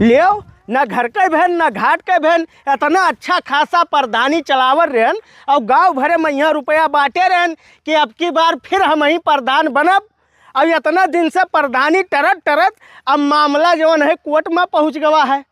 लियो ना घर के बहन ना घाट के बहन, इतना अच्छा खासा प्रधानी चलावर रहन और गांव भरे में यहाँ रुपया बांटे रहन कि अब की बार फिर हम ही प्रधान बनब। और इतना दिन से प्रधानी टरत टरत अब मामला जौन है कोर्ट में पहुँच गया है।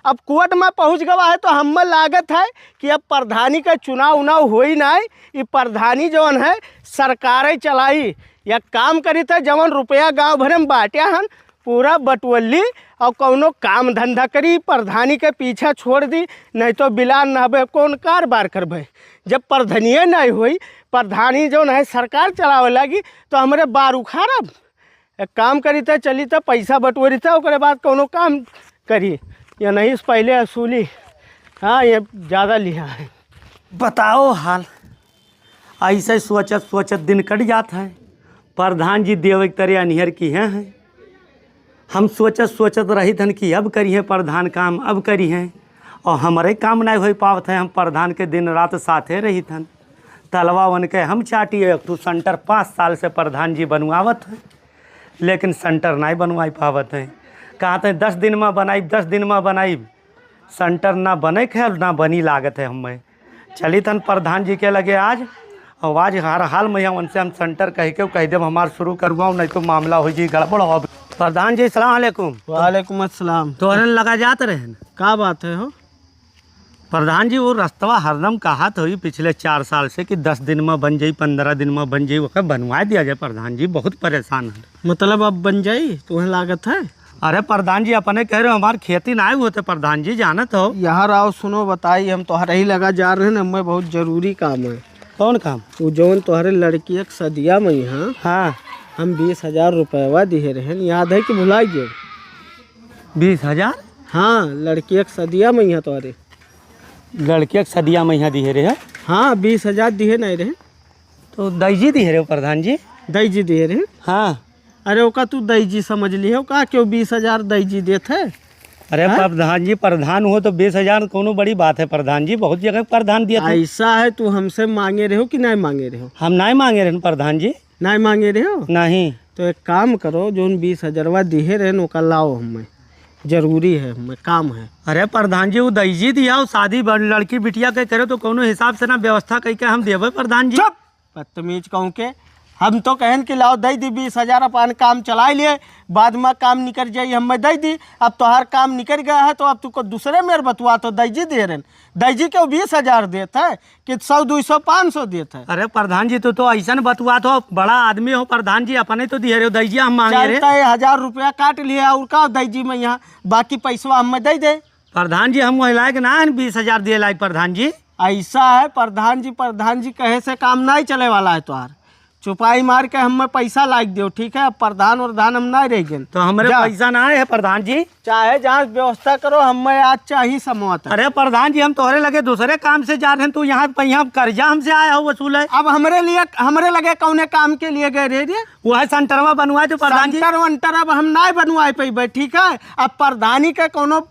अब कोर्ट में पहुँच गया है तो हमें लागत है कि अब प्रधानी का चुनाव उनाव हो ही नहीं, ये प्रधानी जौन है सरकारें चलाई या काम करी थे जवन रुपया गांव भरे में बांटे हन पूरा बटवली और कौनो काम धंधा करी, प्रधानी के पीछा छोड़ दी, नहीं तो बिलान नहबे कौन कारोबार करबे। जब प्रधानिये नहीं हुई, प्रधानी जो है सरकार चलावे लगी तो हमारे बार उखाड़ब। एक काम करी थे चली थे पैसा बटोरी थे ओकरे बाद कौनो काम करी या नहीं से पहले असूली। हाँ ये ज़्यादा लिया है। बताओ हाल ऐसे सोचत सोचत दिन कट जाता है। प्रधान जी देव तरह अनिहर की हैं हम सोचत सोचत रही थन कि अब करी है प्रधान काम, अब करी हैं और हमारे काम नहीं हो पावत है। हम प्रधान के दिन रात साथे रही थन तलवा बन के हम चाटिए तो सेंटर 5 साल से प्रधान जी बनवावत है, लेकिन सेंटर नहीं बनवा पावत है। कहा थे 10 दिन में बनाई 10 दिन में बनाई, सेंटर ना बने खे ना बनी लागत है। हमें चली थन प्रधान जी के लगे आज और आज हर हाल में उनसे हम सेंटर कह देव हमार शुरू करवाऊँ, नहीं तो मामला हो जी गड़बड़ हो। प्रधान जी सलाम अलैकुम। वालेकुम अस्सलाम। तोहरन लगा जात रहे का बात है हो प्रधान जी? वो रास्तवा हरदम कहा तो ही पिछले 4 साल से कि 10 दिन में बन जाई 15 दिन में बन जाई, वो बनवा दिया जाए। प्रधान जी बहुत परेशान है। मतलब अब बन जाई तुम्हें लागत है? अरे प्रधान जी अपने कह रहे हो हमारी खेती ना होते प्रधान जी, जानत हो। यहाँ आओ सुनो बताई, हम तुम्हारा ही लगा जा रहे हैं, हमें बहुत जरूरी काम है। कौन काम? वो जौन तुम्हारे लड़की एक सदिया में यहाँ हाँ हम 20,000 रुपया दिए रहे, याद है कि भुलाई गए? 20,000? हाँ लड़की एक सदिया में यहाँ तुम्हारे लड़के के सदिया में यहाँ दिए रहे। हाँ 20,000 दिए नहीं रहे तो दईजी दिए रहे प्रधान जी? दईजी दिए रहे। हाँ अरे ओका तू दईजी समझ लियो का, क्यों 20,000 दईजी देते? अरे प्रधान जी प्रधान हो तो 20,000 कोनो बड़ी बात है प्रधान जी, बहुत जगह प्रधान दिया था। ऐसा है तू हमसे मांगे रहे हो कि नहीं मांगे रहे हो? हम नहीं मांगे रहे प्रधान जी। नहीं मांगे रहे हो? नहीं। तो एक काम करो, जो 20,000 दिए रहे ओका लाओ, हमें जरूरी है, हमें काम है। अरे प्रधान जी वो दईजी दिया शादी लड़की बिटिया के करे तो कोनो हिसाब से ना व्यवस्था करके हम देवे प्रधान जी। चुप बदतमीज कहूँ के, हम तो कहन कि लाओ दई दी 20,000 अपन काम चला लिए, बाद में काम निकल जाई हमें दई दी। अब तो हर काम निकल गया है तो अब तुको दूसरे मेरे बतवा तो दईजी दे रहे, दईजी के 20,000 देता है कि 100 200 500 देता है। अरे प्रधान जी तो ऐसा बतवा तो बड़ा आदमी हो प्रधान जी, अपने तो दिए रहे दईजी हम मांगे रहे। 1,000 रुपया काट लिया और का दईजी में यहाँ बाकी पैसा हमें दे दे। प्रधान जी हम वही लायक ना 20,000 दिए लायक प्रधान जी। ऐसा है प्रधान जी कहे से काम नहीं चले वाला है तुहार, चुपाई मार के हमें पैसा लाइक दो, ठीक है? अब प्रधान वरधान हम नहीं रह गए तो हमारे पैसा ना है प्रधान जी। चाहे जहाँ व्यवस्था करो, हमें आज चाहिए समोता। अरे प्रधान जी हम तोहरे लगे दूसरे काम से जा रहे हैं, तू यहाँ कर्जा हमसे आया हो वसूल है। अब हमारे लगे कौने काम के लिए गए रे? वो है सेंटरवा बनवाए तो प्रधान जी। सेंटर अब हम नहीं बनवाए पे, ठीक है? अब प्रधानी के कोनो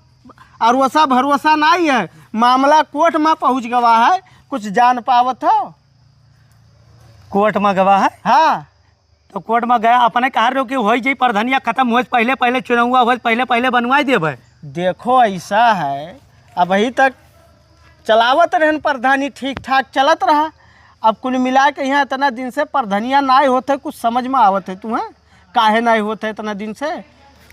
अरवसा भरोसा नहीं है, मामला कोर्ट में पहुँच गवा है, कुछ जान पावत हो? कोर्ट में गवा है? हाँ तो कोर्ट में गया अपने कह रहे हो कि हो जाए प्रधानिया खत्म हो पहले चुनाव हो पहले बनवाई देवे। देखो ऐसा है, अब अभी तक चलावत रहन प्रधानी ठीक ठाक चलत रहा, अब कुल मिला के यहाँ इतना दिन से प्रधानिया नहीं होते, कुछ समझ में आवत है तुम्हें काहे नहीं होते? इतना दिन से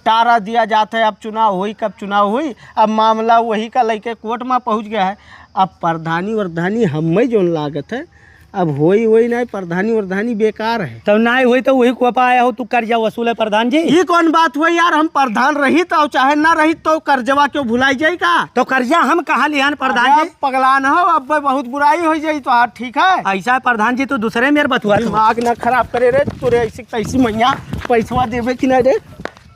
टारा दिया जाता है, अब चुनाव हुई कब चुनाव हुई, अब मामला वही का लेके कोर्ट में पहुँच गया है। अब प्रधानी वर्धानी हमें जो लागत है, अब होई वही नहीं, प्रधानी वर्धानी बेकार है। तब नहीं हुई तो वही को पाया हो तू कर्जा वसूल है प्रधान जी। ये कौन बात हुई यार, हम प्रधान रही तो चाहे ना रही तो कर्जवा क्यों भुलाई जाए का? तो कर्जा हम कहाँ लिहान प्रधान जी? पगलान हो, अब बहुत बुराई हो जाए तो ठीक है। ऐसा है प्रधान जी तो दूसरे मेरे बतुआ दिमाग न खराब करे रे, तुरे ऐसी तैसी मैया पैसा देवे कि नहीं रे,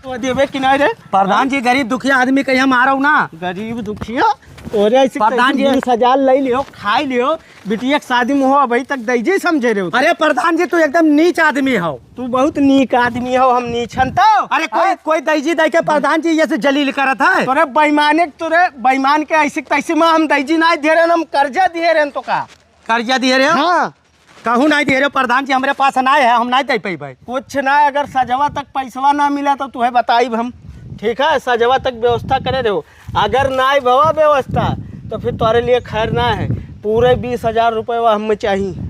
तो देवे कि नहीं रे? प्रधान जी गरीब दुखिया आदमी कहीं हम आ रहा हूँ ना। गरीब दुखिया तोरे ऐसे प्रधान जी 20,000 ले लियो, खाई लियो, बिटिया के शादी में हो अभी तक दईजे समझे रहे हो? अरे प्रधान जी तू एकदम नीच आदमी हो। तू बहुत नीक आदमी हो, हम नीचन तो। अरे कोई दईजी दई के प्रधान जी जैसे जलील करत है। तोरे बेईमान के ऐसे तैसे में हम दईजी नहीं दे रहे, हम कर्जा दिए रहे। तो का कर्जा दिए रहे? हाँ कहूँ नहीं दे रहे प्रधान जी, हमारे पास ना है, हम नहीं दे पाई। कुछ ना, अगर सजवा तक पैसवा ना मिला तो तुम्हें बताई हम ठीक है, सजवा तक व्यवस्था करे रहो। अगर ना भवा व्यवस्था तो फिर तुम्हारे लिए खैर ना है। पूरे 20,000 रुपये हमें चाहिए।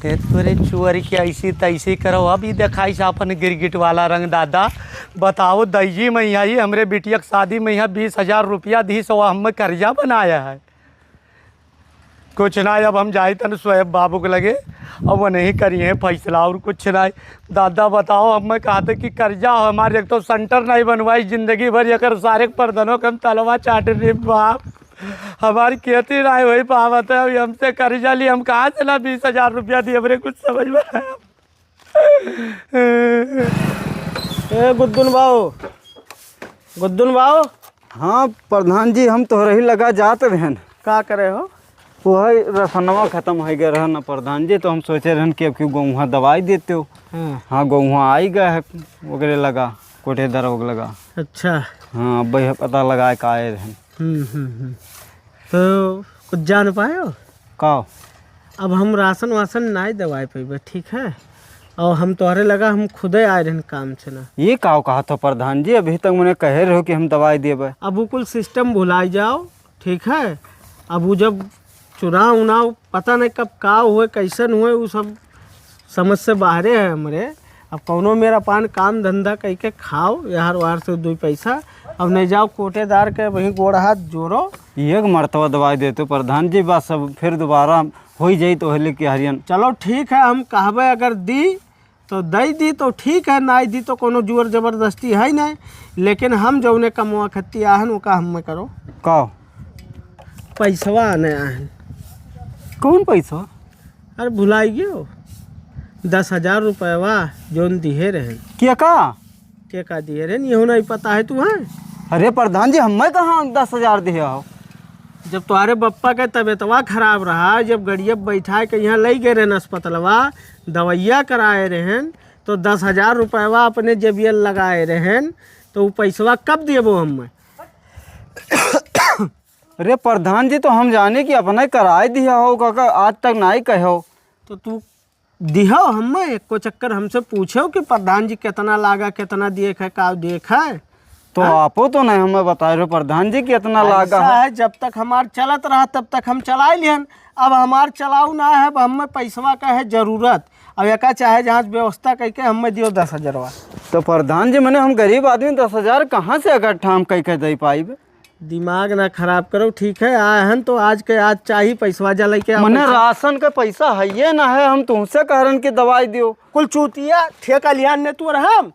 तोरे चुअरी के ऐसी तैसी करो। अभी देखाई से अपन गिरगिट वाला रंग दादा। बताओ दईजी में यहाँ ही हमरे बिटिया की शादी में यहाँ 20,000 रुपया दी सो हम कर्जा बनाया है। कुछ ना, अब हम जाए तन सोएब बाबू के लगे अब वो नहीं करिए फैसला और कुछ नहीं। दादा बताओ, अब मैं कहा था कि कर्जा हो हमारे, एक तो सेंटर नहीं बनवाई जिंदगी भर अगर सारे पर्दनों का हम तलवा चाट रहे बाप। हमारी खेती नहीं वही पावत है, अभी हमसे कर्जा ली, हम कहाँ से ना 20,000 रुपया दिए, हमरे कुछ समझ में आया। गुद्दुन बाबू। हाँ प्रधान जी, हम तो रही लगा जात रहन। का करे हो? वही रसनवा खत्म हो गया रहन प्रधान जी, तो हम सोचे रहन कि अब क्यों गेहूँ दवाई देते हो। हाँ गेहूँ आई गए है वगैरह लगा, कोठे दर वगैरह लगा। अच्छा। हाँ अब वही पता लगा के आए रहन। तो कुछ जान पाए हो? का अब हम राशन वासन नहीं दवाई पेबे, ठीक है? और हम तोहरे लगा हम खुदे आए रहन काम से ना। ये का कहा था प्रधान जी? अभी तक मैंने कहे रहो कि हम दवाई देवे। अब वो कुल सिस्टम भुलाई जाओ, ठीक है? अब वो जब चुनाव उनाव पता नहीं कब का हुए कैसन हुए, वो सब समझ से बाहरे है हमरे। अब कौनो मेरा पान काम धंधा कह के खाओ यार वार से 2 पैसा। अब नहीं जाओ कोटेदार के वहीं गोड़ हाथ जोड़ो। एक मरतबा दवाई देते हो प्रधान जी, बस अब फिर दोबारा हो जाई तो हले कि हरियन। चलो ठीक है, हम कहबे अगर दी तो दई दी तो ठीक है, ना दी तो कोनो जोर जबरदस्ती है नहीं। लेकिन हम जौने कमवा खत्ती आहन वो का हम करो। का पैसवा आने आहन। कौन पैसा? अरे भुलाई गयो 10,000 रुपयवा जोन दिए रहे। क्या का? के का दिए रहे ये नहीं पता है तुम्हें? अरे प्रधान जी, हमें कहाँ 10,000 दिए हो? जब तुम्हारे बप्पा के तबीयतवा खराब रहा, जब गड़िया बैठा के यहाँ ले गए रहन अस्पतलवा, दवाइया कराए रहन, तो 10,000 रुपयवा अपने जेबियल लगाए रहन, तो वो पैसवा कब देबो हमें? अरे प्रधान जी, तो हम जाने कि अपना ही कराए दिया हो काका, आज तक नहीं कहो। तो तू दिहो हमें एको चक्कर हमसे पूछो कि प्रधान जी कितना लागा, कितना दिए है, का दिए है? तो आपो तो नहीं हमें बताए रहे प्रधान जी कितना लागा ऐसा है। है, जब तक हमार चलत रहा तब तक हम चलाए लिहन। अब हमार चलाऊ ना है, अब हमें पैसवा का है जरूरत। अब एका चाहे जहाँ व्यवस्था करके हमें दियो 10,000। तो प्रधान जी, मैंने हम गरीब आदमी 10,000 कहाँ से इकट्ठा हम कह के दे पाइब? दिमाग ना खराब करो, ठीक है? आए हन तो आज के आज चाहिए पैसवा जल के। मैंने राशन का पैसा है ये ना है, हम तुमसे कह रहे कि दवाई दियो। कुल चूतिया ठेका लियान ने तू हम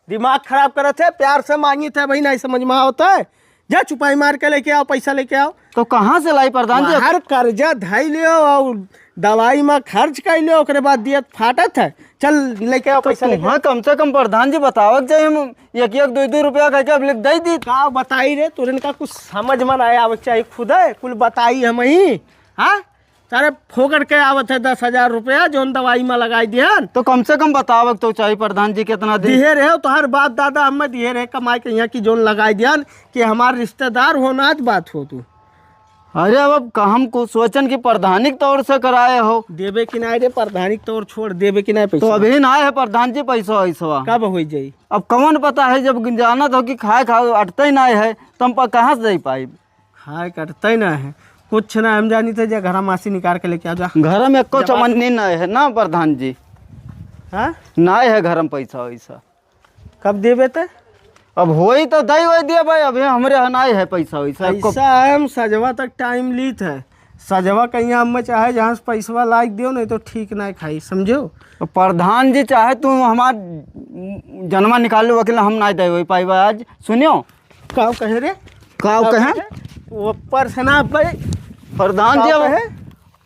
दिमाग खराब करे थे, प्यार से मांगी थे भाई, नहीं समझ में होता है। जा चुपाई मार के लेके आओ, पैसा लेके आओ। तो कहाँ से लाई प्रधान जी? हर कर्जा धाई लियो और दवाई में खर्च कर लियो, ओकरे बाद दियत फाटत है। चल लेके आओ पैसा लेके। हाँ कम से कम प्रधान जी बतावक चाहिए, हम 1-1, 2-2 रुपया करके अब लिख दे दी। का बताई रे तुरंत का कुछ समझ में आया आवक चाहिए, खुद है कुल बताई हम ही। हाँ तारे फोकट के आवत है 10,000 रुपया जोन दवाई में लगाई दिहन। तो कम से कम बतावक तो चाहिए प्रधान जी कितना दिए रहे हो तो हर बात दादा हमें दिए रहे कमाई के यहाँ की जोन लगाई दिहन कि हमारे रिश्तेदार होना बात हो तू। अरे अब हम को सोचन की प्रधानिक तौर से कराए हो। देवे कि नहीं रे प्रधानिक तौर छोड़ देवे कि नहीं पैसा? तो अभी ना है प्रधान जी पैसा ऐसा कब हो जाई? अब कौन पता है, जब जानत हो कि खाए अटते ही नहीं है तो हम कहाँ से दे पाई? खाए कटते ना है कुछ ना, हम जानी थे घर मासी निकाल के लेके आ जा। घर में एको चमन्नी नहीं है ना प्रधान जी? हाँ नहीं है घर में पैसा वैसा। कब देवे थे? अब होई तो दई वही दिए भाई, अभी हमरे यहाँ नहीं है पैसा वैसा। ऐसा है हम सजवा तक टाइम ली थे, सजवा कहीं हमें चाहे जहाँ से पैसा लाइक दियो नहीं तो ठीक नहीं खाई, समझो? तो प्रधान जी चाहे तुम हमार जन्मा निकालो वकील, हम नहीं दे वही पाई आज। सुनियो काव कहे रे, काव कहे ऊपर से ना भाई प्रधान जी अब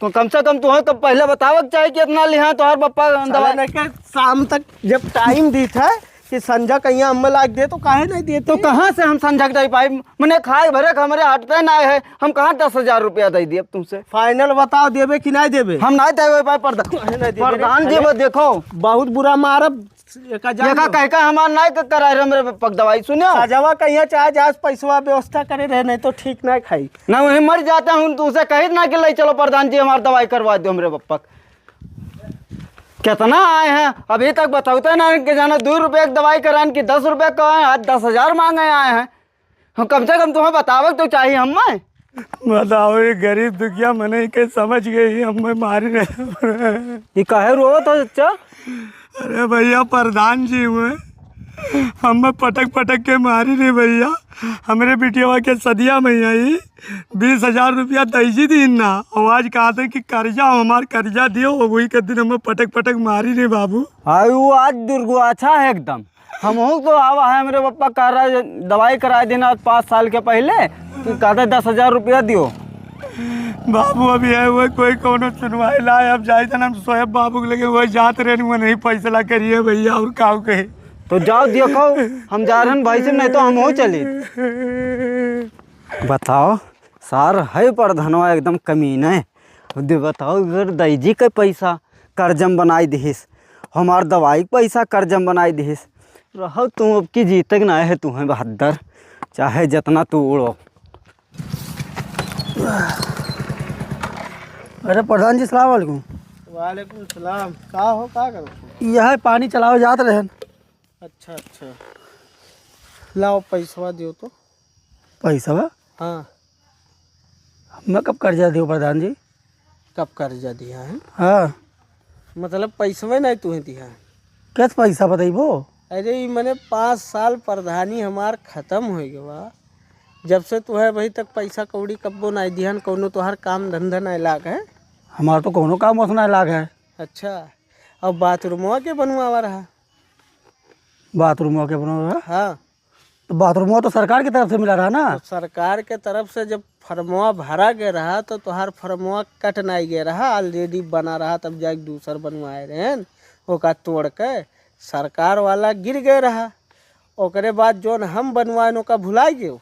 तो कम से कम तुम्हें कब पहले बतावक चाहिए कि इतना लिहा तो हर पप्पा दवाई शाम तक जब टाइम दी था कि संजय कहीं अम्मा लाग दे तो काहे नहीं दिए? तो कहाँ से हम संजय दे पाए? मैंने खाए भरे हमारे हटते ना है, हम कहाँ 10,000 रुपया दे दिए तुमसे? फाइनल बताओ देवे कि नहीं देवे? हम नहीं दे पाए प्रधान जी। वो देखो बहुत बुरा मारब कह के हमार नहीं कराए रहे पक दवाई। सुनियो सजवा कहीं चाहे जहाँ पैसा व्यवस्था करे रहे नहीं तो ठीक नहीं खाई ना, वही मर जाता हूँ तो उसे कही ना कि ले चलो प्रधान जी हमारी दवाई करवा दो हमरे पप्पा। कितना आए हैं अभी तक बताते ना कि जाना 2 रुपये की दवाई करान की 10 रुपये का आए, आज 10,000 मांगे आए हैं। हम कम से कम तुम्हें बतावे तो चाहिए हमें। बताओ ये गरीब दुखिया मने के समझ गई हमें मारी रहे। ये काहे रोवत हो चचा? अरे भैया प्रधान जी हुए हमें पटक पटक के मारी रे भैया। हमारे बिटिया के सदिया में आई 20,000 रुपया दईजी दी ना और आज कहते कि कर्जा हमार कर्जा दियो, वही के दिन हमें पटक पटक मारी रे बाबू। हाँ वो आज दुर्गो अच्छा है एकदम। हम तो आवा है मेरे पापा कह रहा है दवाई कराए देना 5 साल के पहले, तो कहते 10,000 रुपया दियो। बाबू अभी है वो कोई कोनो सुनवाई लाए, अब जाए थे हम सोएब बाबू के लगे वही जाते रहे वो नहीं फैसला करिए भैया और काऊ कहे तो जाओ देखो हम जा रहे हैं भाई से, नहीं तो हम हो चले। बताओ सार है प्रधानवा एकदम कमीना है। दे बताओ अगर दईजी के पैसा कर्जम बनाई दिहिस, हमार दवाई के पैसा कर्जम बनाई दिहिस, रहो तुम अब की जीतक ना है तुम्हें बहत्तर, चाहे जितना तू उड़ो। अरे प्रधान जी सलाम वालेकुम। वालेकुम सलाम। का हो का करो? यह पानी चलाओ जात रहे। अच्छा अच्छा, लाओ पैसवा दियो तो। पैसा बा? हाँ। मैं कब कर्जा दियो प्रधान जी? कब कर्जा दिया है? हाँ मतलब पैसवा नहीं तुम्हें दिया है? कैसे पैसा बताइबो? अरे ये मैंने 5 साल प्रधानी हमार ख़त्म हो गया, जब से तुम्हें अभी तक पैसा कौड़ी कब्बो नहीं दिया, कोनो तोहार काम धंधा नहीं लाग है। हमारा तो कोनो काम उसना लाग है। अच्छा, अब बाथरूमवा के बनवावा रहा? बाथरूम के बनो? हाँ। तो बाथरूम तो सरकार की तरफ से मिला रहा ना? तो सरकार के तरफ से जब फर्मवा भरा गया रहा तो तोहार फर्मवा कट नहीं गया रहा, ऑलरेडी बना रहा, तब जाके दूसर बनवाए रहे ओका तोड़ के सरकार वाला गिर गए रहा। ओकरे बाद जोन हम बनवाए ओका भुला गए।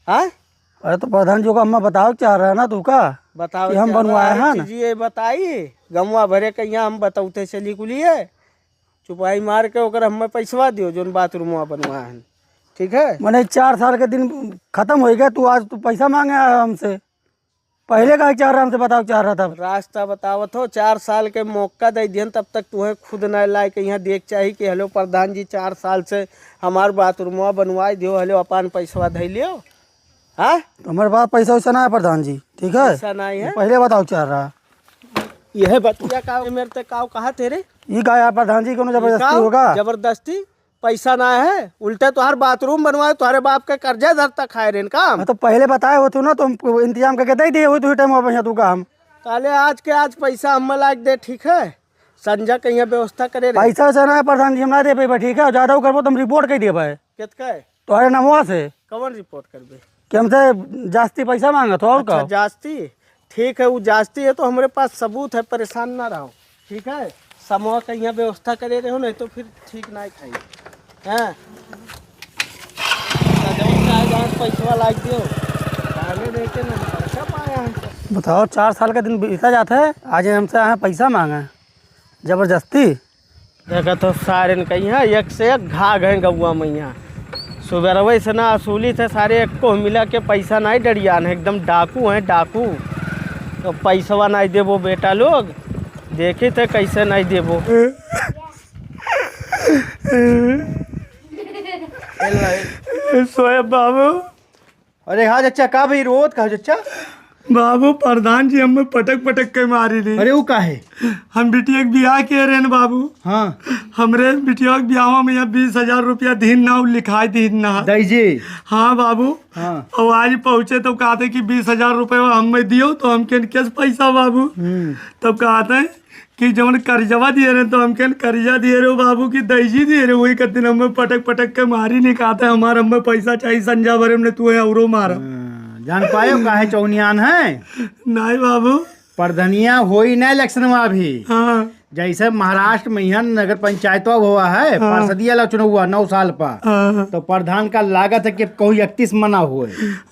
हाँ अरे तो प्रधान जी को हमें बताओ चाह रहा है ना तू का बताओ कि हम बनवाए हैं ना? ये बताई गमवा भरे के यहाँ हम बताते चली कुलिए, चुपाई मार के ओकर हमें पैसवा दियो जोन बाथरूमवा बनवाए हैं, ठीक है? मैंने 4 साल के दिन खत्म हो गया, तू आज तू पैसा मांगे आया हमसे, पहले का चाह रहा हमसे बताओ चाह रहा था। रास्ता बतावत हो, 4 साल के मौका दे दियन तब तक तुम्हें खुद न लाए के यहाँ देख चाहिए कि हेलो प्रधान जी 4 साल से हमार बाथरूमवा बनवाई दियो, हेलो अपन पैसवा धै लियो। हाँ तो हमारे पास पैसा वैसा ना है प्रधान जी, ठीक है? ऐसा नहीं है, पहले बताओ चाह रहा। यह बतिया का मेरे ते काव कहा तेरे ये कहा यार प्रधान जी को जबरदस्ती होगा? जबरदस्ती पैसा ना है, उल्टे तुम्हार बाथरूम बनवाए तुम्हारे बाप के कर्जा धरता खाए रेन काम। तो पहले बताए हो तू ना, तो हम इंतजाम करके दे दिए हो तू टाइम वहाँ तू काम। ताले आज के आज पैसा हम लाग दे, ठीक है? संजय के यहाँ व्यवस्था करे रे। पैसा वैसा ना है प्रधान जी, हम ना दे पे ठीक है? ज़्यादा करबो तो हम रिपोर्ट कर दिए भाई कितका तुम्हारे नामवा से कौन रिपोर्ट करबे कि हमसे जास्ती पैसा मांगा तो और अच्छा, का? जास्ती ठीक है, वो जास्ती है तो हमारे पास सबूत है, परेशान ना रहो, ठीक है? समूह का यहाँ व्यवस्था करे रहे हो, नहीं तो फिर ठीक नहीं खाई। हाँ पैसा लाग दियो, देखे ना पैसा पाया हम। बताओ 4 साल का दिन बीता जाता है, आज हमसे यहाँ पैसा मांगा जबरदस्ती। देखा तो सारे कहीं एक से एक घाघ है गौआ में यहाँ, सुबह से ना असूली थे सारे, एक को मिला के पैसा नहीं डरियान है, एकदम डाकू हैं डाकू। तो पैसवा नहीं देबो बेटा लोग, देखे थे कैसे नहीं देबो। सोएब बाबू। अरे हाँ चचा, का भाई रोत का चचा? बाबू प्रधान जी हमें पटक पटक के मारी रे। अरे वो का है? हम बिटिया के ब्याह किए रहे बाबू। हाँ हमरे बिटिया के ब्याह में यहाँ 20,000 रुपया दीन ना लिखाई दीन ना। दईजी? हाँ बाबू। हाँ। और आज पहुँचे तो कहते कि 20,000 रुपये हमें दियो, तो हम कैसे पैसा बाबू? तब कहते हैं कि जब कर्जवा दिए रहे तो हम कर्जा दिए रहे बाबू की दईजी दिए रहे, वही कहते हमें पटक पटक के मारी नहीं कहते हमारे हमें पैसा चाहिए संजा भरे में तू औरो मारा। जान पाए काहे चौनियान है? नहीं बाबू। प्रधनिया हो ही ना इलेक्शन में अभी। हाँ। जैसे महाराष्ट्र में यहाँ नगर पंचायत हुआ है, पार्षदिया इलेक्शन हुआ 9 साल पर, तो प्रधान का लागत है कि कोई 31 मना हुए।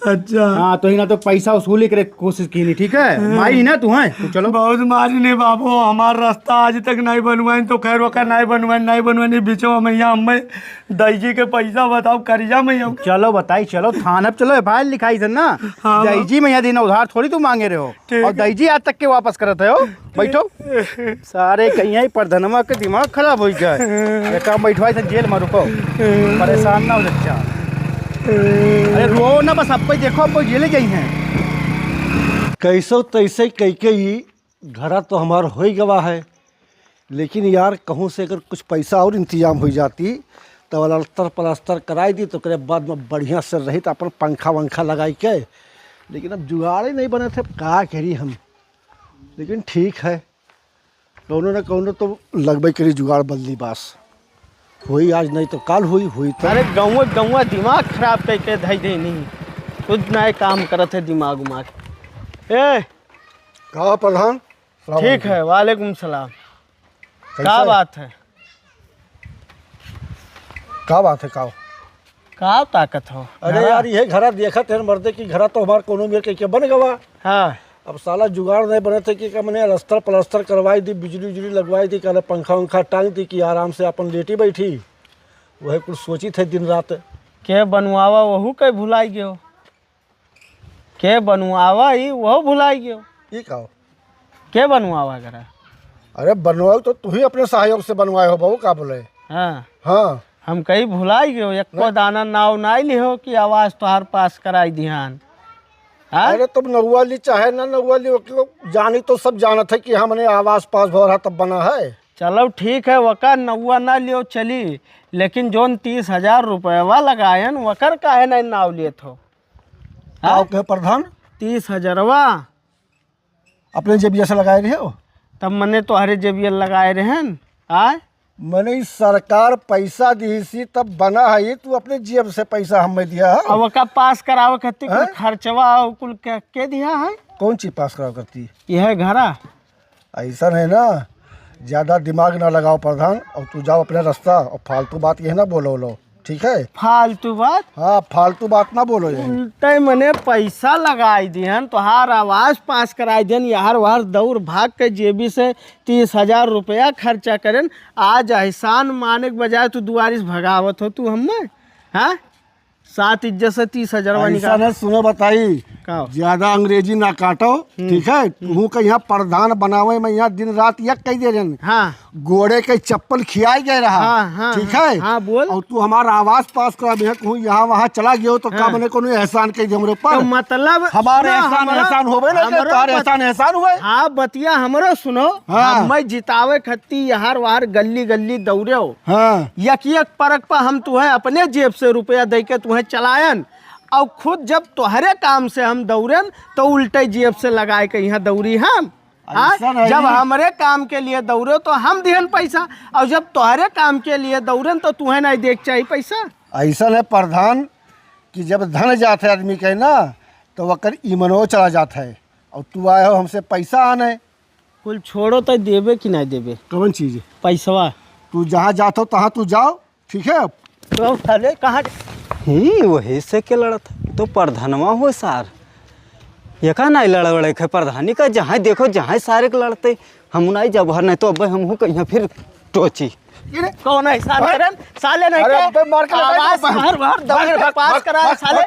अच्छा। हाँ तो ही ना तो पैसा वसूली करे कोशिश की नहीं, ठीक है? मारी ना तू है, तू चलो। बहुत मारी नहीं बाबू, हमारा रास्ता आज तक नहीं बनवाई, तो खैर वका नहीं बनवाई बीचो में यहाँ हमें दईजी के पैसा बताओ कर्जा में हम। चलो बताई, चलो थाना चलो, एफआईआर लिखाई थे ना। हाँ। दईजी में यहाँ देना उधार थोड़ी तू मांगे रहे हो, और दईजी आज तक के वापस करते हो। बैठो। सारे कहीं प्रधानवा के दिमाग खराब हो जाए। एक काम बैठवाई था जेल में रुको, परेशान ना हो बच्चा। अरे रो ना, बस अब देखो अब जेले गई हैं। कैसो तैसे कह के ही घरा तो हमार हो ही गवा है, लेकिन यार कहूँ से अगर कुछ पैसा और इंतजाम हो जाती तो अलस्तर पलस्तर कराई दी तो करे बाद में बढ़िया से रही तो अपन पंखा वंखा लगाई के, लेकिन अब जुगाड़ ही नहीं बने थे, का करी हम। लेकिन ठीक है, कौनो न कौनो तो लगभग करी जुगाड़ बदली बास हुई, आज नहीं तो कल हुई तो। अरे गौवा दिमाग खराब करके धई दे नहीं, खुद नए काम करत है दिमाग उमाग। ए कहा प्रधान? ठीक है, वालेकुम सलाम। क्या बात है? का बात है? का ताकत हो? अरे यार ये घरा देखा थे मर्दे की घरा तो हमारे कोनो मेरे के बन गवा। हाँ, अब साला जुगाड़ नहीं बने थे कि मैंने अलस्तर पलस्तर करवाई दी, बिजली उजली लगवाई दी, कहले पंखा वंखा टांग दी कि आराम से अपन लेटी बैठी। वही कुछ सोची थे दिन रात। के बनवावा वहू के भुलाई गयो, के बनवावा ही वह भुलाई गयो। ये कहो के बनवावा करा? अरे बनवाओ तो तू ही अपने सहयोग से बनवाए हो बहू, का बोले? हाँ, हाँ हम कहीं भुलाई गयो, एको दाना नाव नाई लिहो कि आवाज तोहार पास कराई ध्यान। हाँ? अरे तुम नौवा ली चाहे ना नौवा ली, जानी तो सब जाना था कि हमने आवास पास भरा तब बना है। चलो ठीक है, वका नौवा ना लियो चली, लेकिन जोन 30,000 रुपया लगायन वकर काहे नहीं नाव लिए थो? आओ कहे प्रधान 30,000 अपने जेबिया से लगाए रहे हो? तब मने तोहरे जेबियल लगाए रहन। आय मैंने सरकार पैसा दी सी तब बना है, तू अपने जेब से पैसा हमें दिया है। अब वका पास करावे खातिर कुल खर्चवा कुल के दिया है? कौन चीज पास कराव करती? यह घरा ऐसा है ना, ज्यादा दिमाग ना लगाओ प्रधान, और तू जाओ अपने रास्ता, और फालतू बात ये ना बोलो लो, ठीक है? फालतू बात? हाँ फालतू बात ना बोलो ये। उल्टे मने पैसा लगाई दिहन, तोहार आवाज पास कराई दिहन, यार वार दौड़ भाग के जेबी से 30,000 रुपया खर्चा करें। आज एहसान माने के बजाय तू दुआरिस भगावत हो तू हमें। हाँ, सात इज्जत से 30,000 ऐसा निकाल। नहीं, सुनो बताई, का? ज्यादा अंग्रेजी ना काटो, ठीक है? तू का यहाँ प्रधान बनावे में यहाँ दिन रात यक कही दे रहे। हाँ घोड़े के चप्पल खियाई गए रहा, हाँ, हाँ, ठीक है? हाँ, बोल। और तू हमारा आवाज पास करा भी कहूँ यहाँ वहाँ चला गयो तो का मैंने कोनो एहसान कही दे हमरे तो ऊपर? मतलब हमारे सुनो, एहसान हमरा- एहसान होवे ना, हमरो तुम्हारे एहसान एहसान हुए। हाँ बतिया हमरो सुनो। हाँ। हमें जितावे खत्ती यार वार गली गली दौड़े हो, हाँ यक परक पर हम तुम्हें अपने जेब से रुपया दे के तुम्हें चलायन, और खुद जब तोहरे काम से हम दौड़न तो उल्टे जेब से लगाए के यहाँ दौड़ी हम। हाँ? ऐसा नहीं। जब हमारे काम के लिए दौड़े तो हम दिहन पैसा, और जब तोहरे काम के लिए दौड़न तो तुम्हें नहीं देख चाहिए पैसा। ऐसा है प्रधान कि जब धन जाता है आदमी के ना तो वकर ईमनो चला जाता है, और तू आए हो हमसे पैसा आने। कुल छोड़ो तो देवे कि नहीं देवे कौन चीज? पैसवा? तू जहाँ जाता हो तहाँ तू जाओ, ठीक है? तो भले कहाँ ही वही से के लड़त तो प्रधानवा हो सार, ये का नहीं लड़े है प्रधानी का, जहाँ देखो जहाँ सारे के लड़ते हम नहीं जब नहीं तो अब हम कहीं फिर टोची। कौन एहसान करन साले नहीं अरे के? अबे मार के लगाई आवाज दो, हर बार दौड़ पास कराए साले,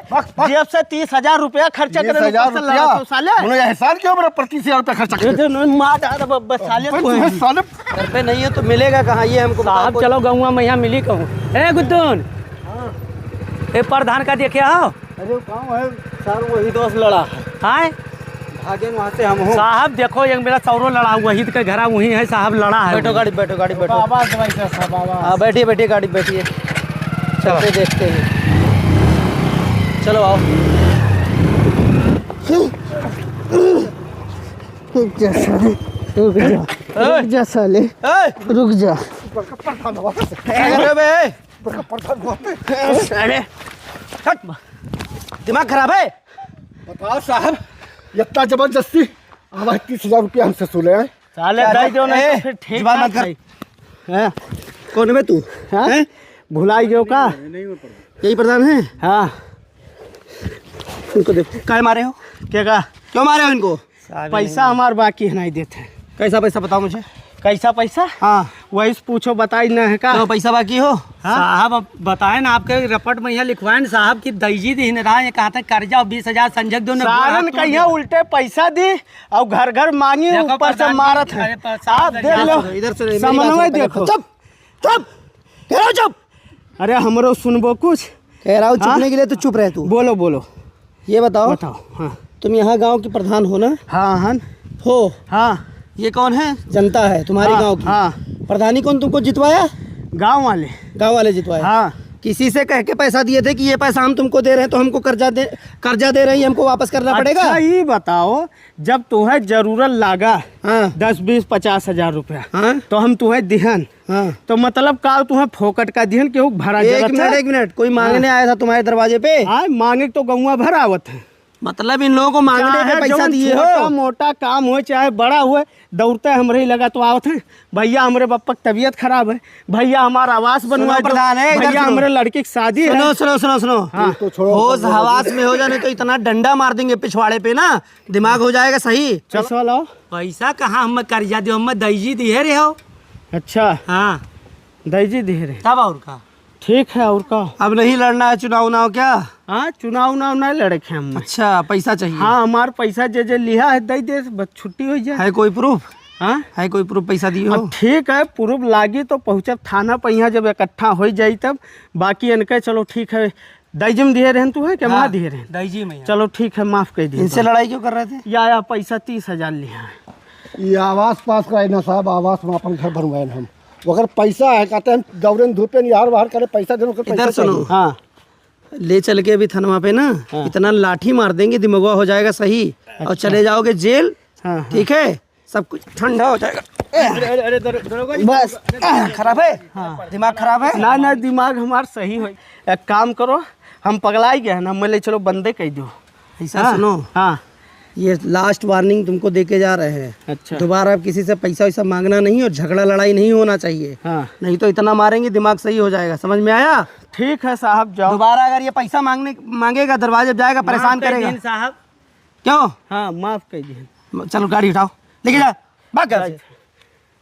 जेब से 30,000 रुपया खर्चा करे 30,000 रुपया तो साले उन्होंने एहसान क्यों मेरा 30,000 रुपया खर्चा कर? मार डाल बस साले तुम्हें साले घर पे नहीं है तो मिलेगा कहाँ ये हमको साहब चलो गौवा में यहाँ मिली कहूँ। ए गुद्दून, ए प्रधान का देखे आओ। अरे कहाँ है सर? वही दोस्त लड़ा हाँ भागे वहाँ से हम हूँ। साहब देखो एक मेरा सौरो लड़ा, वही के घरा वही है साहब, लड़ा है। बैठो गाड़ी बैठो बैठो। आवाज वैसे सब आवाज। हाँ बैठिए गाड़ी बैठिए, चलते देखते हैं। चलो आओ। रुक जा साले, रुक जा। दिमाग खराब है? बताओ साहब, इतना जबरदस्ती आवाज 30,000 रुपया हमसे सुने हैं? साले दे दो नहीं तो फिर ठीक जवाब मत कर। है। कौन है तू? हाँ? भुलाई गयो का? यही प्रधान है? हाँ, इनको देखो काय मारे हो? क्या कहा? क्यों मारे हो इनको? पैसा हमार बाकी है नहीं देते। कैसा पैसा बताओ मुझे। कैसा पैसा? हाँ वही से पूछो, बताई न है का? तो पैसा बाकी हो? साहब अब बताए ना, आपके रपट में यहाँ लिखवाए ना साहब की दईजी दी रहा है, कहा था कर्जा 20,000 संजय दो ने सारन कहिया उल्टे पैसा दी और घर घर मांगी, देखो ऊपर से प्रधान मारत जी, है। अरे साहब, आप देख लो, इधर से समन्वय देखो। चुप चुप कह रहा हूँ चुप, अरे हमरो सुनबो कुछ। कह रहा हूँ चुपने के लिए तो चुप रहे तू। बोलो बोलो, ये बताओ बताओ। हाँ तुम यहाँ गांव के प्रधान हो ना? हाँ हाँ हो। हाँ ये कौन है? जनता है तुम्हारी गांव की। हाँ, प्रधानी कौन तुमको जितवाया? गांव वाले। गांव वाले जितवाया। हाँ, किसी से कह के पैसा दिए थे कि ये पैसा हम तुमको दे रहे हैं तो हमको कर्जा दे रहे हैं, हमको वापस करना पड़ेगा? अच्छा ये बताओ, जब तुम्हें जरूरत लागा हाँ 10, 20, 50 हजार रुपया, हाँ तो हम तुम्हें दिहन, हाँ। तो मतलब का तुम्हें फोकट का दिहन केहू भरा एक मिनट कोई मांगने आया था तुम्हारे दरवाजे पे? हाँ, मांगे तो गौवा भर आवत है। मतलब इन लोगों को मांगने पे पैसा दिए हो? छोटा मोटा काम हो चाहे बड़ा हुए, दौड़ते हमरे ही लगा तो आवत है। भैया हमरे पप्पा की तबीयत खराब है, भैया हमारा आवास बनवा दो, प्रधान है, इधर भैया सुनो। हमरे लड़की की शादी है। सुनो सुनो सुनो सुनो, तो छोड़ो। होश हवास में हो जाने तो इतना डंडा मार देंगे पिछवाड़े पे ना, दिमाग हो जाएगा सही। चलो लाओ। पैसा कहाँ हम कर्जा दियो, हम दईजी दी है रे हो। अच्छा, हाँ दईजी दे रहे, तब और का ठीक है। और का? अब नहीं लड़ना है चुनाव उनाव क्या? हाँ, चुनाव उनाव नहीं लड़े हम। अच्छा पैसा चाहिए? हाँ, हमार पैसा जे जे लिया है दे दे, बस छुट्टी हो जाए। है कोई प्रूफ? हाँ, है कोई प्रूफ पैसा दिए हो? अब ठीक है, प्रूफ लागी तो पहुँचब थाना पर, यहाँ जब इकट्ठा हो जाई तब। बाकी इनके चलो ठीक है, दईजिम दिए रहन तू है कि माँ दिए रहन? दईजी में चलो ठीक है, माफ कर दिए। इनसे लड़ाई क्यों कर रहे थे? या पैसा 30,000 लिया है। ये आवास पास कराए ना साहब, आवास में अपन घर बनवाए हम। अगर पैसा है कहते हैं दौड़न धूपन यार बाहर करे, पैसा देने को पैसा इधर सुनो। चाहिए। हाँ, ले चल के अभी थनवा पे ना इतना लाठी मार देंगे, दिमाग हो जाएगा सही, और चले जाओगे जेल। हाँ, ठीक है, सब कुछ ठंडा हो जाएगा। अरे दरोगा जी, बस खराब है? दिमाग खराब है? ना ना, दिमाग हमार सही हो। एक काम करो, हम पगलाई गए ना, मैं ले चलो बंदे कह दो। ऐसा सुनो, हाँ, ये लास्ट वार्निंग तुमको देके जा रहे हैं। अच्छा, दोबारा अब किसी से पैसा वैसा मांगना नहीं, और झगड़ा लड़ाई नहीं होना चाहिए। हाँ नहीं तो इतना मारेंगे दिमाग सही हो जाएगा। समझ में आया? ठीक है साहब, जाओ। दोबारा अगर ये पैसा मांगेगा दरवाजे पे जाएगा, परेशान करेगा। साहब क्यों? हाँ, माफ कर दिए, चलो गाड़ी उठाओ, लेके जा, भाग घर से।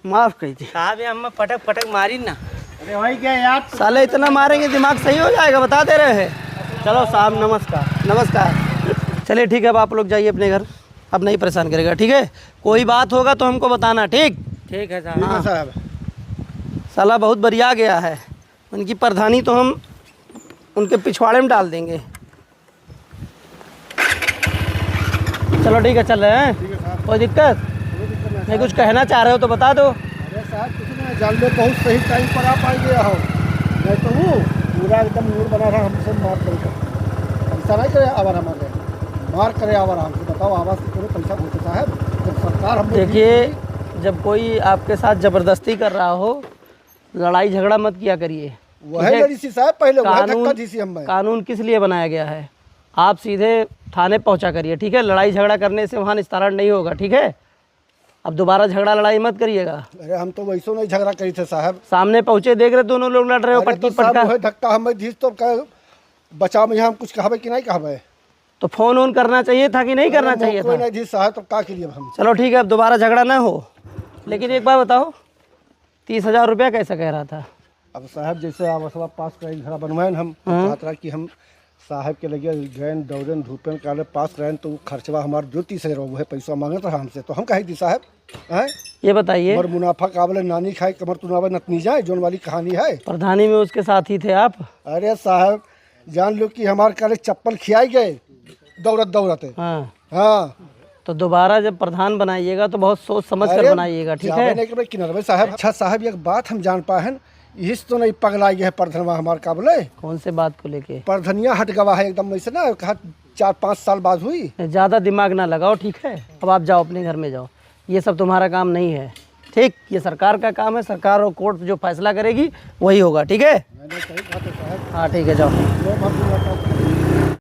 माफ कर दिए। साहब ये हम पटक पटक मारी ना। अरे भाई क्या यार, साले इतना मारेंगे दिमाग सही हो जाएगा, बता दे रहे हैं। चलो साहब, नमस्कार। नमस्कार। चलिए ठीक है, अब आप लोग जाइए अपने घर, अब नहीं परेशान करेगा। ठीक है, कोई बात होगा तो हमको बताना। ठीक ठीक है साहब। हाँ साहब, साला बहुत बढ़िया गया है, उनकी प्रधानी तो हम उनके पिछवाड़े में डाल देंगे। चलो ठीक है, चल रहे हैं, कोई दिक्कत नहीं? कुछ कहना चाह रहे हो तो बता दो। अरे साहब कुछ नहीं, जान लो बहुत सही टाइम पर आप आ गया हो, नहीं तो वो पूरा एकदम नूर बना रहा हमसे मार करेगा। पैसा नहीं करे आवर हमारे, मार करे आवर हमसे। बताओ आवाज़ से करो पैसा होते साहब, जब सरकार हम देखिए, जब कोई आपके साथ ज़बरदस्ती कर रहा हो, लड़ाई झगड़ा मत किया करिए। वह लड़ी सी साहब, पहले वह धक्का दी सी हम। कानून किस लिए बनाया गया है? आप सीधे थाने पहुंचा करिए। ठीक है, लड़ाई झगड़ा करने से वहाँ निस्तारण नहीं होगा। ठीक है, अब दोबारा झगड़ा लड़ाई मत करिएगा। अरे हम तो वैसो नहीं झगड़ा करी थे साहब। सामने पहुंचे, देख रहे दोनों लोग लड़ रहे हो, अरे पटकी तो साहब पटका। वह धक्का हमें दी तो कह बचाव में हम कुछ कहबे कि नहीं कहबे? तो फोन ऑन करना चाहिए था कि नहीं करना चाहिए कोई था? नहीं दी साहब, तो क्या करिए हम? चलो ठीक है, अब दोबारा झगड़ा ना हो। लेकिन एक बार बताओ, 30,000 रुपया कैसा कह रहा था? अब साहब जैसे आवासवा पास करे घर बनवाए हम, चाहत रहा कि हम साहब के लगे गए दौड़न धूपन काले पास रहे, तो खर्चवा हमारे जो 30,000 वह पैसा मांगत रहा हमसे, तो हम कहे दी साहब हैं? ये बताइए, और मुनाफा काबले नानी खाए कमर तुनावे नतनी जाए, जोन वाली कहानी है। प्रधानी में उसके साथ ही थे आप? अरे साहब जान लो कि हमारे काले चप्पल खियाई गए दौड़त दौड़ते। हाँ, हाँ, तो दोबारा जब प्रधान बनाइएगा तो बहुत सोच समझ कर बनाइएगा। ठीक है, किनारे साहब। अच्छा साहब एक बात हम जान पाए हैं, इस तो नहीं पगला गया है प्रधनवा हमारे काबले। कौन से बात को लेके? प्रधनिया हट गवा है एकदम वैसे ना, कहा 4-5 साल बाद हुई। ज़्यादा दिमाग ना लगाओ। ठीक है, अब आप जाओ अपने घर में जाओ, ये सब तुम्हारा काम नहीं है। ठीक, ये सरकार का काम है, सरकार और कोर्ट जो फैसला करेगी वही होगा। ठीक है, हाँ ठीक है, जाओ।